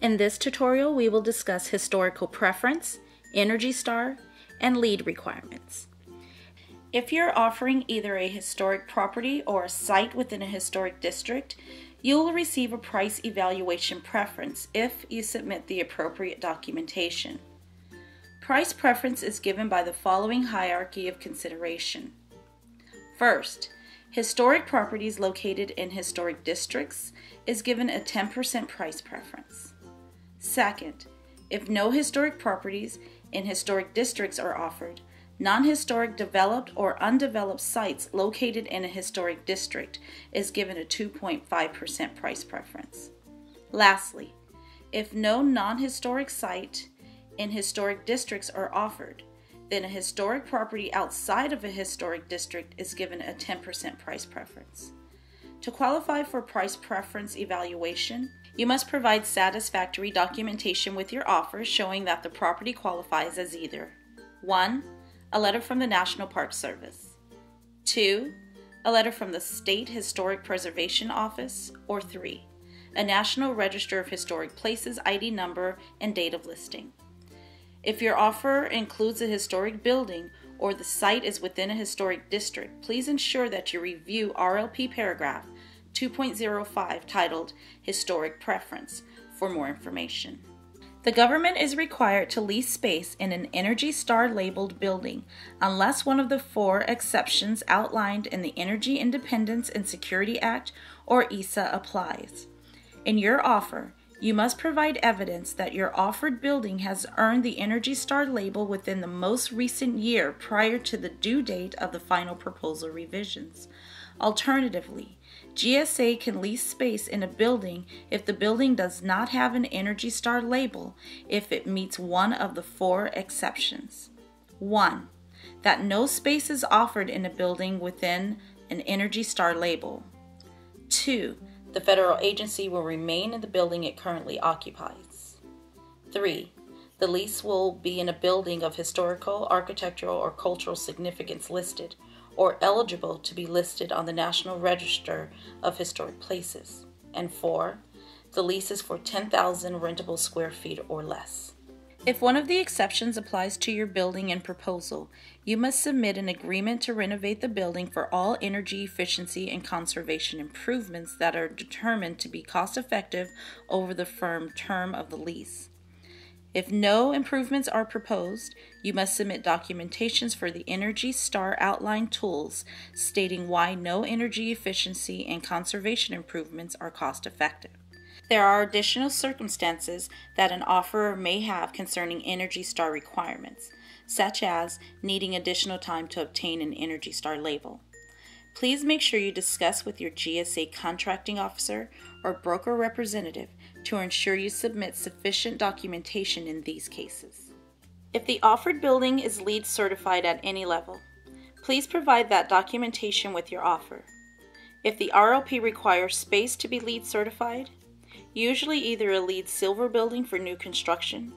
In this tutorial, we will discuss historical preference, Energy Star, and LEED requirements. If you're offering either a historic property or a site within a historic district, you will receive a price evaluation preference if you submit the appropriate documentation. Price preference is given by the following hierarchy of consideration. First, historic properties located in historic districts is given a 10% price preference. Second, if no historic properties in historic districts are offered, non-historic developed or undeveloped sites located in a historic district is given a 2.5% price preference. Lastly, if no non-historic site in historic districts are offered, then a historic property outside of a historic district is given a 10% price preference. To qualify for price preference evaluation, you must provide satisfactory documentation with your offer showing that the property qualifies as either 1. A letter from the National Park Service, 2. A letter from the State Historic Preservation Office, or 3. A National Register of Historic Places ID number and date of listing. If your offer includes a historic building or the site is within a historic district, please ensure that you review RLP paragraph 2.05 titled Historic Preference for more information. The government is required to lease space in an Energy Star labeled building unless one of the 4 exceptions outlined in the Energy Independence and Security Act or ESA applies. In your offer, you must provide evidence that your offered building has earned the Energy Star label within the most recent year prior to the due date of the final proposal revisions. Alternatively, GSA can lease space in a building if the building does not have an Energy Star label if it meets one of the 4 exceptions. 1. That no space is offered in a building within an Energy Star label. 2. The federal agency will remain in the building it currently occupies. 3. The lease will be in a building of historical, architectural, or cultural significance listed, or eligible to be listed on the National Register of Historic Places. And 4. The lease is for 10,000 rentable square feet or less. If one of the exceptions applies to your building and proposal, you must submit an agreement to renovate the building for all energy efficiency and conservation improvements that are determined to be cost-effective over the firm term of the lease. If no improvements are proposed, you must submit documentations for the Energy Star outline tools stating why no energy efficiency and conservation improvements are cost-effective. There are additional circumstances that an offeror may have concerning Energy Star requirements, such as needing additional time to obtain an Energy Star label. Please make sure you discuss with your GSA contracting officer or broker representative to ensure you submit sufficient documentation in these cases. If the offered building is LEED certified at any level, please provide that documentation with your offer. If the RLP requires space to be LEED certified, usually either a LEED Silver building for new construction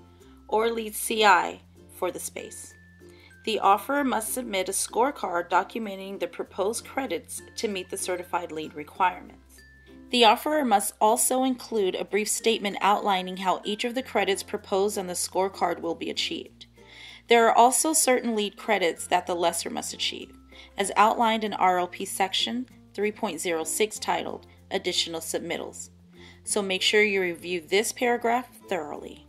or LEED CI for the space, the offeror must submit a scorecard documenting the proposed credits to meet the certified LEED requirements. The offeror must also include a brief statement outlining how each of the credits proposed on the scorecard will be achieved. There are also certain LEED credits that the lessor must achieve, as outlined in RLP section 3.06 titled Additional Submittals. So make sure you review this paragraph thoroughly.